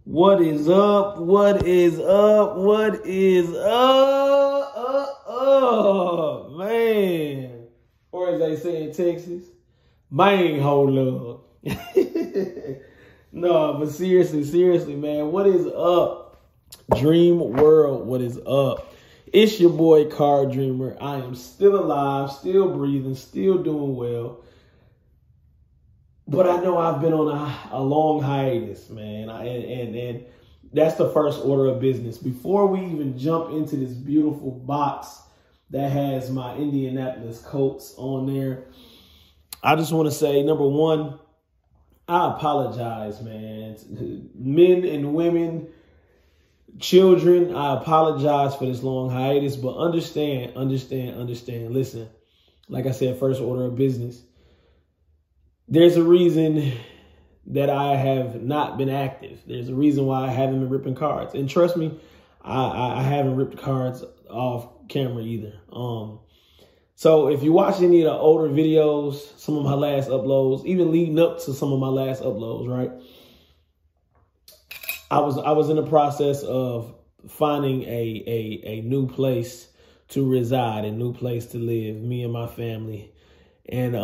What is up? What is up? What is up? Man. Or as they say in Texas, man, hold up. No, but seriously, man, what is up? Dream World, what is up? It's your boy, Car Dreamer. I am still alive, still breathing, still doing well. But I know I've been on a long hiatus, man. And that's the first order of business. Before we even jump into this beautiful box that has my Indianapolis Colts on there, I just want to say, number one, I apologize, man. Men and women, children, I apologize for this long hiatus. But understand. Listen, like I said, first order of business. There's a reason that I have not been active. There's a reason why I haven't been ripping cards. And trust me, I haven't ripped cards off camera either. So if you watch any of the older videos, some of my last uploads, even leading up to some of my last uploads, right? I was in the process of finding a new place to reside, a new place to live, me and my family. And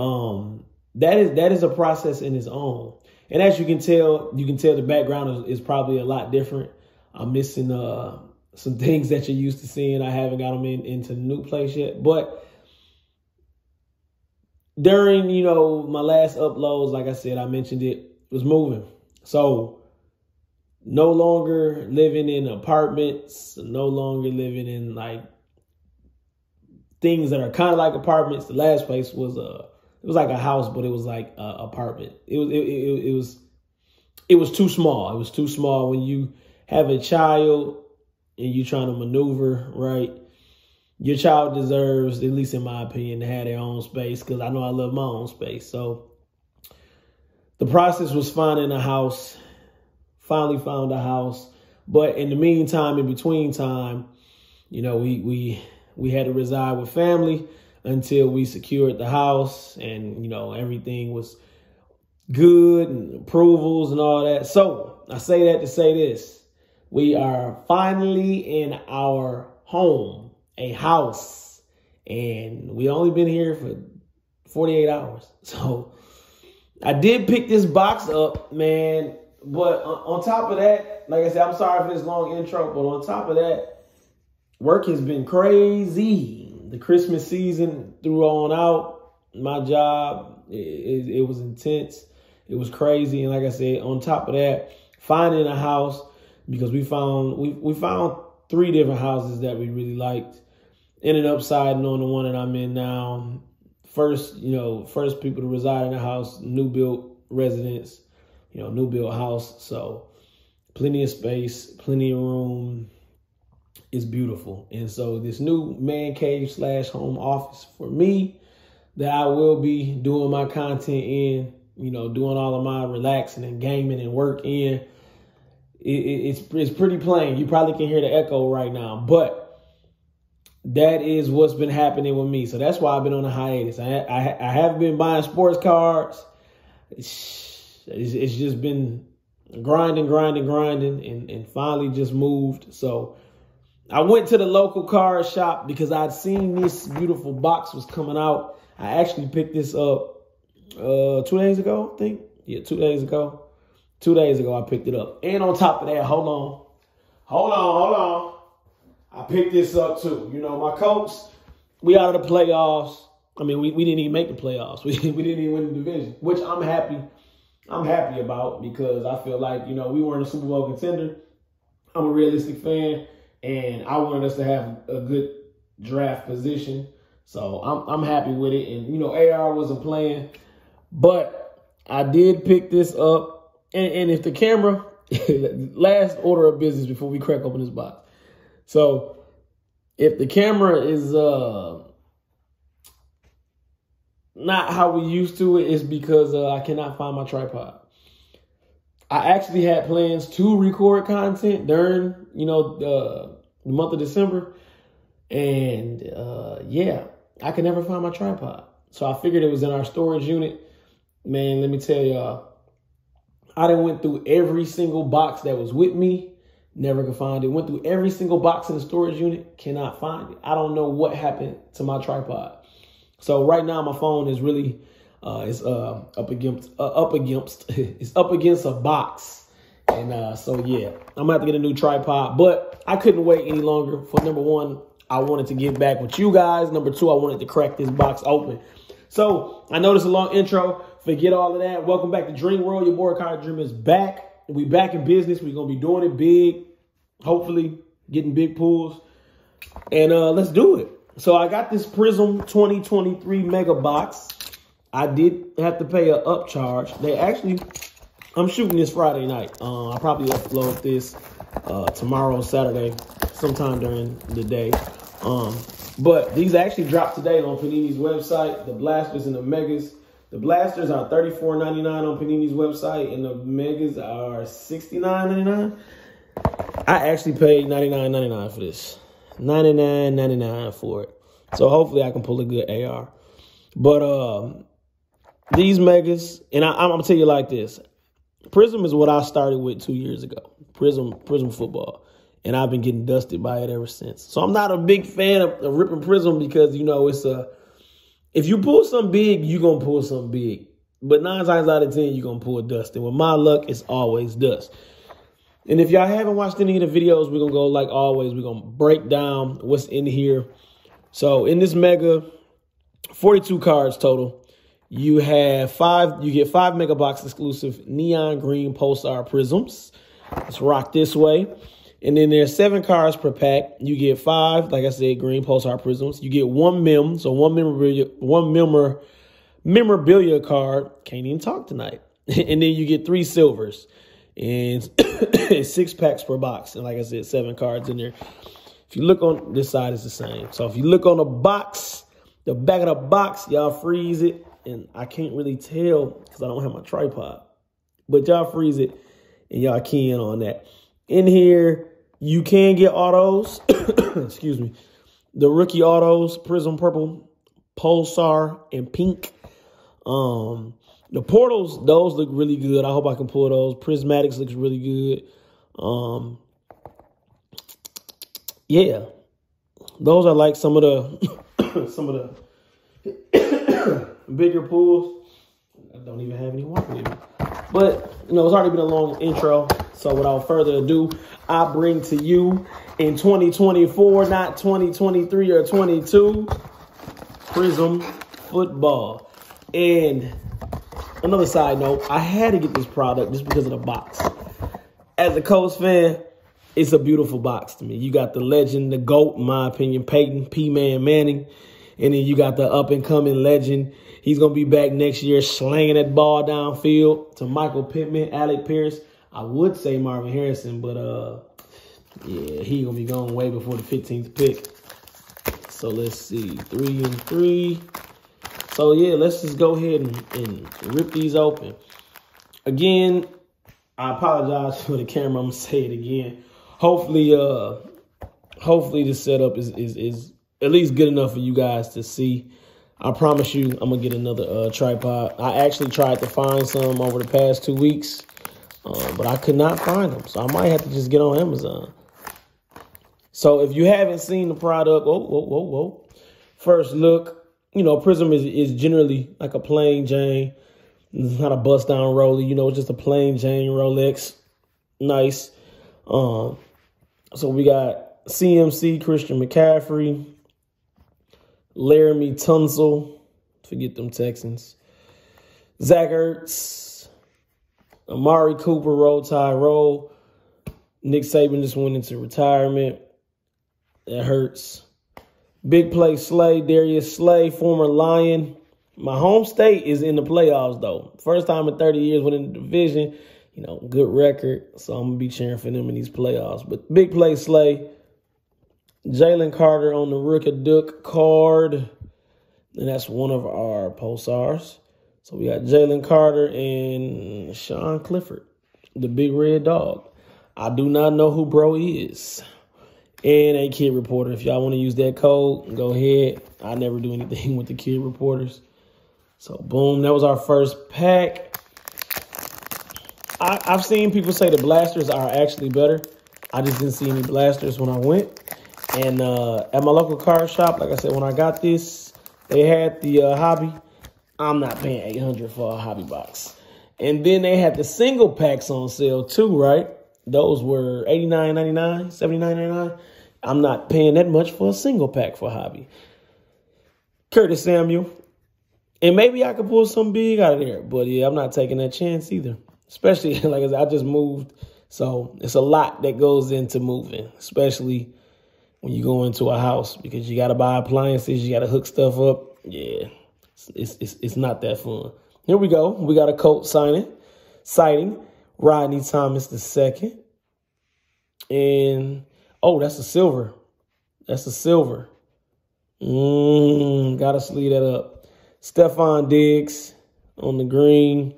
that is a process in its own. And as you can tell the background is probably a lot different. I'm missing some things that you're used to seeing. I haven't got them into the new place yet. But during, my last uploads, like I said, I mentioned it was moving. So no longer living in apartments, no longer living in like things that are kind of like apartments. The last place was it was like a house, but it was like an apartment. It was too small. It was too small. When you have a child and you're trying to maneuver, right? Your child deserves, at least in my opinion, to have their own space, because I know I love my own space. So the process was finding a house. Finally found a house. But in the meantime, in between time, we had to reside with family until we secured the house and, everything was good and approvals and all that. So I say that to say this. We are finally in our home, a house, and we only been here for 48 hours. So I did pick this box up, man. But on top of that, like I said, I'm sorry for this long intro, but on top of that, work has been crazy. The Christmas season threw on out. My job, it was intense. It was crazy. And like I said, on top of that, finding a house, because we found 3 different houses that we really liked. Ended up siding on the one that I'm in now. First people to reside in the house, new built residence, new built house. So plenty of space, plenty of room. It's beautiful. And so this new man cave / home office for me that I will be doing my content in, doing all of my relaxing and gaming and work in, it's pretty plain. You probably can hear the echo right now, but that is what's been happening with me. So that's why I've been on a hiatus. I have been buying sports cards. It's just been grinding, and finally just moved. So I went to the local card shop because I'd seen this beautiful box was coming out. I actually picked this up 2 days ago, I think. Yeah, 2 days ago. 2 days ago, I picked it up. And on top of that, hold on. I picked this up too. My Colts, we out of the playoffs. I mean, we didn't even make the playoffs. We didn't even win the division, which I'm happy about, because I feel like, we weren't a Super Bowl contender. I'm a realistic fan. And I wanted us to have a good draft position. So I'm happy with it. And, AR wasn't playing. But I did pick this up. And if the camera, last order of business before we crack open this box. So if the camera is not how we used to it's because I cannot find my tripod. I actually had plans to record content during, the month of December. And, yeah, I could never find my tripod. So I figured it was in our storage unit. Man, let me tell y'all, I done went through every single box that was with me. Never could find it. Went through every single box in the storage unit. Cannot find it. I don't know what happened to my tripod. So right now my phone is really it's up against it's up against a box. And so yeah, I'm gonna have to get a new tripod. But I couldn't wait any longer. For number one, I wanted to get back with you guys. Number two, I wanted to crack this box open. So I know this is a long intro. Forget all of that. Welcome back to Dream World. Your boy Card Dream is back. We back in business. We're gonna be doing it big. Hopefully, getting big pulls. And let's do it. So I got this Prizm 2023 Mega Box. I did have to pay an upcharge. They actually, I'm shooting this Friday night. I'll probably upload this tomorrow, Saturday, sometime during the day. But these actually dropped today on Panini's website. The Blasters and the Megas. The Blasters are $34.99 on Panini's website, and the Megas are $69.99. I actually paid $99.99 for this. $99.99 for it. So hopefully I can pull a good AR. But these Megas, and I'm gonna tell you like this. Prizm is what I started with 2 years ago. Prizm football. And I've been getting dusted by it ever since. So I'm not a big fan of ripping Prizm because, you know, it's if you pull something big, you're going to pull something big. But 9 times out of 10, you're going to pull dust. And with my luck, it's always dust. And if y'all haven't watched any of the videos, we're going to go like always. We're going to break down what's in here. So in this Mega, 42 cards total. You get 5 Mega Box exclusive neon green pulsar Prizms. Let's rock this way. And then there's 7 cards per pack. You get 5, like I said, green pulsar Prizms. You get 1 mem, so one memorabilia card. Can't even talk tonight. And then you get 3 silvers and 6 packs per box. And like I said, 7 cards in there. If you look on this side, it's the same. So if you look on the box, the back of the box, y'all freeze it. And I can't really tell because I don't have my tripod. But y'all freeze it and y'all key in on that. In here, you can get autos. Excuse me. The rookie autos, Prizm Purple, Pulsar, and Pink. The portals, those look really good. I hope I can pull those. Prismatics looks really good. Yeah. Those are like some of the bigger pulls. I don't even have any water with me. But, you know, it's already been a long intro. So without further ado, I bring to you in 2024, not 2023 or 22, Prizm football. And another side note, I had to get this product just because of the box. As a Colts fan, it's a beautiful box to me. You got the legend, the GOAT, in my opinion, Peyton P-Man Manning. And then you got the up-and-coming legend. He's going to be back next year slanging that ball downfield to Michael Pittman, Alec Pierce. I would say Marvin Harrison, but yeah, he's going to be going way before the 15th pick. So let's see, 3 and 3. So yeah, let's just go ahead and rip these open. Again, I apologize for the camera. I'm going to say it again. Hopefully the setup is at least good enough for you guys to see. I promise you, I'm going to get another tripod. I actually tried to find some over the past 2 weeks, but I could not find them. So I might have to just get on Amazon. So if you haven't seen the product, first look, you know, Prizm is generally like a plain Jane. It's not a bust down roller, you know, it's just a plain Jane Rolex. Nice. So we got CMC, Christian McCaffrey, Laramie Tunsil, forget them Texans, Zach Ertz, Amari Cooper, Roll Tide Roll. Nick Saban just went into retirement. That hurts. Big play Slay, Darius Slay, former Lion. My home state is in the playoffs, though. First time in 30 years winning the division. You know, good record. So I'm going to be cheering for them in these playoffs. But big play Slay. Jalen Carter on the Rook of Duck card. And that's one of our pulsars. So we got Jalen Carter and Sean Clifford, the big red dog. I do not know who bro is. And a kid reporter. If y'all want to use that code, go ahead. I never do anything with the kid reporters. So boom, that was our first pack. I've seen people say the blasters are actually better. I just didn't see any blasters when I went. And at my local card shop, like I said, when I got this, they had the hobby. I'm not paying $800 for a hobby box. And then they had the single packs on sale too, right? Those were $89.99, $79.99. I'm not paying that much for a single pack for a hobby. Curtis Samuel. And maybe I could pull some big out of there. But yeah, I'm not taking that chance either. Especially, like I said, I just moved. So it's a lot that goes into moving, especially when you go into a house, because you got to buy appliances, you got to hook stuff up. Yeah, it's not that fun. Here we go. We got a Colt sighting. Rodney Thomas II. And, oh, that's a silver. That's a silver. Got to sleeve that up. Stephon Diggs on the green.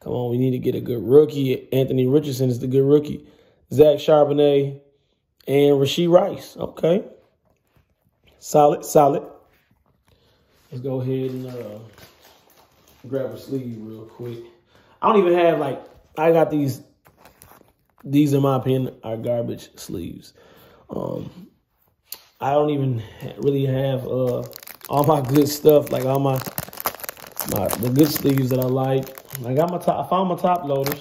Come on, we need to get a good rookie. Anthony Richardson is the good rookie. Zach Charbonnet and Rashee Rice. Okay. Solid. Let's go ahead and grab a sleeve real quick. I don't even have, like, I got these in my opinion are garbage sleeves. I don't even really have all my good stuff, like all the good sleeves that I like. I found my top loaders.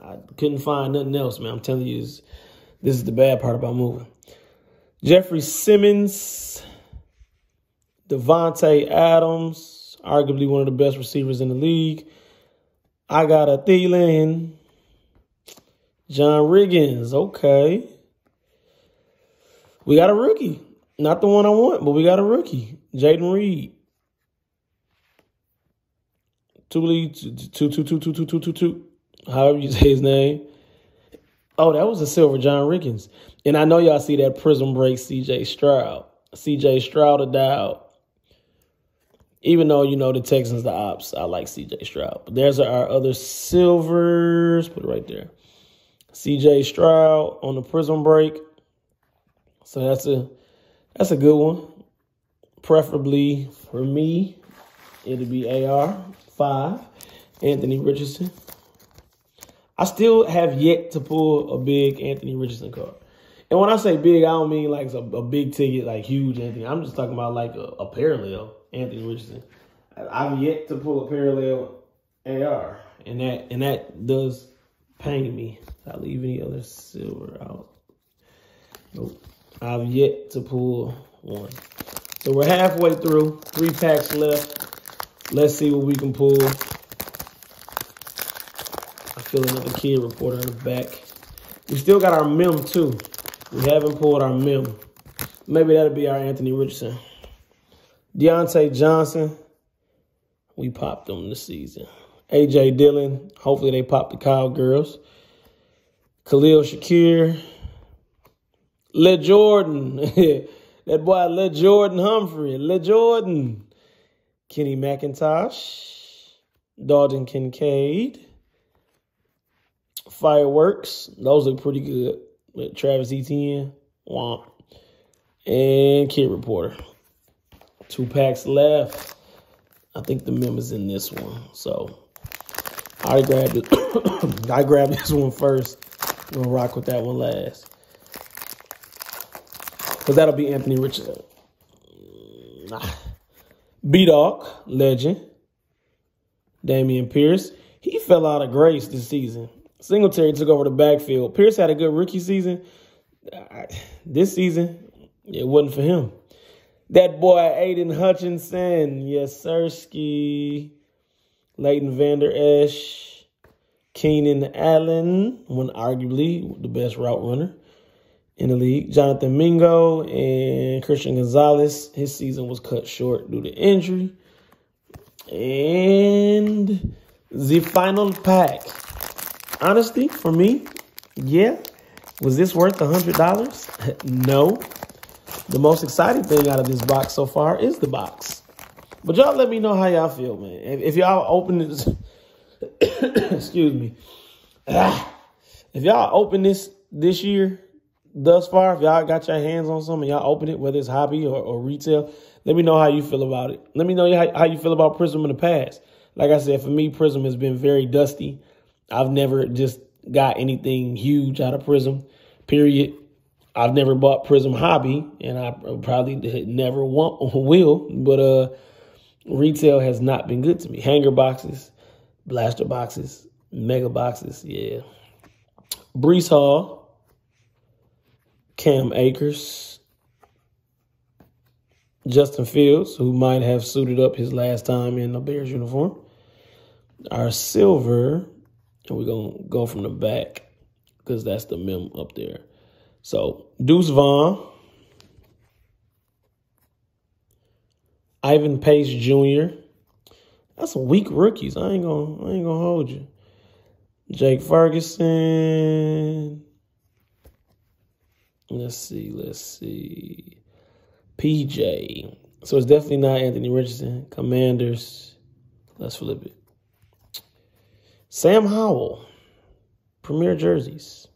I couldn't find nothing else, man. I'm telling you, this is the bad part about moving. Jeffrey Simmons, Devontae Adams, arguably one of the best receivers in the league. I got a Thielen. John Riggins, okay. We got a rookie. Not the one I want, but we got a rookie. Jaden Reed. Two. However you say his name. Oh, that was a silver, John Riggins. And I know y'all see that Prizm break, C.J. Stroud. C.J. Stroud or Dowd. Even though, you know, the Texans, the ops, I like C.J. Stroud. But there's our other silvers. Put it right there. C.J. Stroud on the Prizm break. So that's a good one. Preferably for me, it'll be AR5, Anthony Richardson. I still have yet to pull a big Anthony Richardson card. And when I say big, I don't mean like a big ticket, like huge Anthony. I'm just talking about like a parallel Anthony Richardson. I've yet to pull a parallel AR, and that does pain me. Did I leave any other silver out? Nope. I've yet to pull one. So we're halfway through. 3 packs left. Let's see what we can pull. I feel another kid reporter in the back. We still got our mem too. We haven't pulled our mem. Maybe that'll be our Anthony Richardson. Deontay Johnson. We popped them this season. A.J. Dillon. Hopefully they pop the Cowgirls. Khalil Shakir. Le Jordan. That boy, Le Jordan Humphrey. Le Jordan. Kenny McIntosh. Dalton Kincaid. Fireworks. Those look pretty good. With Travis Etienne. Womp. And Kid Reporter. 2 packs left. I think the mem is in this one. So I grabbed it. I grabbed this one first. I'm gonna rock with that one last. Because that'll be Anthony Richardson. B-Dog, legend. Damian Pierce. He fell out of grace this season. Singletary took over the backfield. Pierce had a good rookie season. This season, it wasn't for him. That boy, Aiden Hutchinson. Yes, sirski. Leighton Vander Esch. Keenan Allen, one arguably the best route runner in the league. Jonathan Mingo and Christian Gonzalez. His season was cut short due to injury. And the final pack. Honestly, for me, yeah. Was this worth $100? No. The most exciting thing out of this box so far is the box. But y'all let me know how y'all feel, man. If y'all open this, excuse me. If y'all open this year thus far, if y'all got your hands on something, y'all open it, whether it's hobby or retail, Let me know how you feel about it. Let me know how you feel about Prizm in the past. Like I said, for me, Prizm has been very dusty. I've never just got anything huge out of Prizm, period. I've never bought Prizm Hobby, and I probably never will, but retail has not been good to me. Hanger boxes, blaster boxes, mega boxes, yeah. Brees Hall, Cam Akers, Justin Fields, who might have suited up his last time in a Bears uniform. Our silver, and we're going to go from the back because that's the mem up there. So, Deuce Vaughn, Ivan Pace Jr. That's some weak rookies. I ain't gonna hold you. Jake Ferguson. Let's see. PJ. So it's definitely not Anthony Richardson. Commanders. Let's flip it. Sam Howell. Premier jerseys.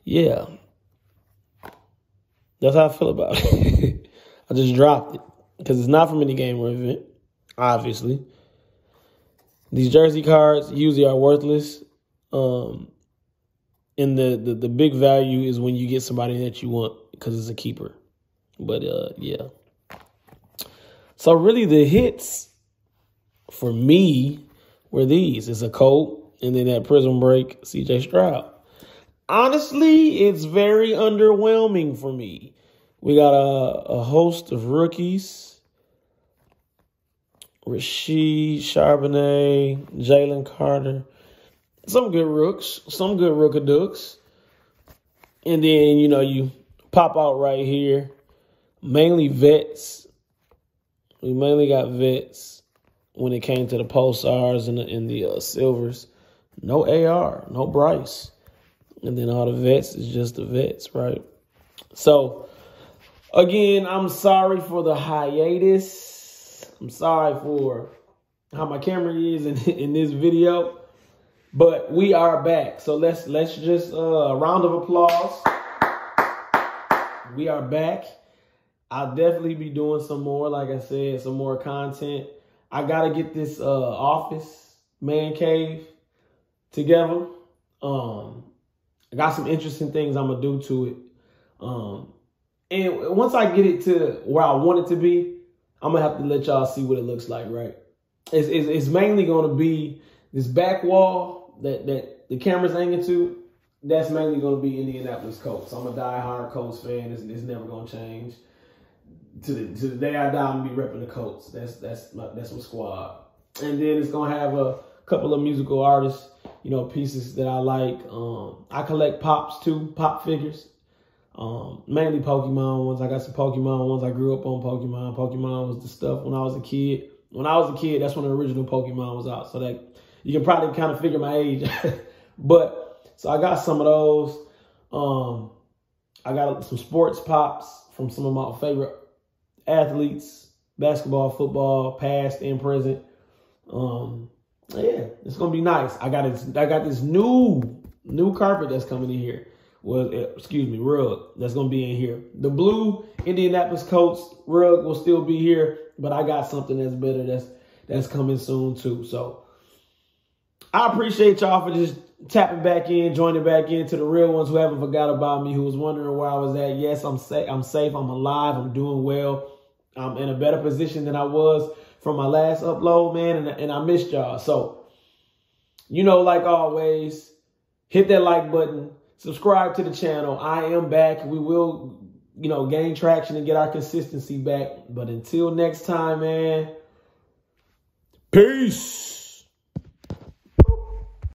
Yeah. That's how I feel about it. I just dropped it because it's not from any game or event, obviously. These jersey cards usually are worthless. And the big value is when you get somebody that you want because it's a keeper. But, yeah. So really the hits for me were these. It's a Colt and then that Prizm break, CJ Stroud. Honestly, it's very underwhelming for me. We got a host of rookies. Rasheed, Charbonnet, Jalen Carter. Some good rooks, some good rookadooks. And then, you know, you pop out right here. Mainly vets. We mainly got vets when it came to the Pulsars and the silvers. No AR, no Bryce. And then all the vets is just the vets, right? So, again, I'm sorry for the hiatus. I'm sorry for how my camera is in this video. But we are back. So let's just a round of applause. We are back. I'll definitely be doing some more, like I said, some more content. I got to get this office man cave together. I got some interesting things I'm going to do to it. And once I get it to where I want it to be, I'm going to have to let y'all see what it looks like, right? It's mainly going to be this back wall that the camera's aiming to. That's mainly going to be Indianapolis Colts. I'm a diehard Colts fan. It's never going to change. To the day I die, I'm going to be repping the Colts. That's my squad. And then it's going to have a couple of musical artists, you know, pieces that I like. I collect pops too, pop figures. Mainly Pokemon ones. I got some Pokemon ones. I grew up on Pokemon. Pokemon was the stuff when I was a kid. When I was a kid, that's when the original Pokemon was out. So that you can probably kind of figure my age. But so I got some of those. I got some sports pops from some of my favorite athletes, basketball, football, past and present. Yeah, it's gonna be nice. I got this new carpet that's coming in here. Well, excuse me, rug that's gonna be in here. The blue Indianapolis Colts rug will still be here, but I got something that's better that's coming soon too. So I appreciate y'all for just tapping back in, joining back in. To the real ones who haven't forgot about me, who was wondering where I was at. Yes, I'm safe, I'm alive, I'm doing well. I'm in a better position than I was from my last upload, man, and I missed y'all. So, you know, like always, hit that like button, subscribe to the channel. I am back. We will, you know, gain traction and get our consistency back. But until next time, man, peace.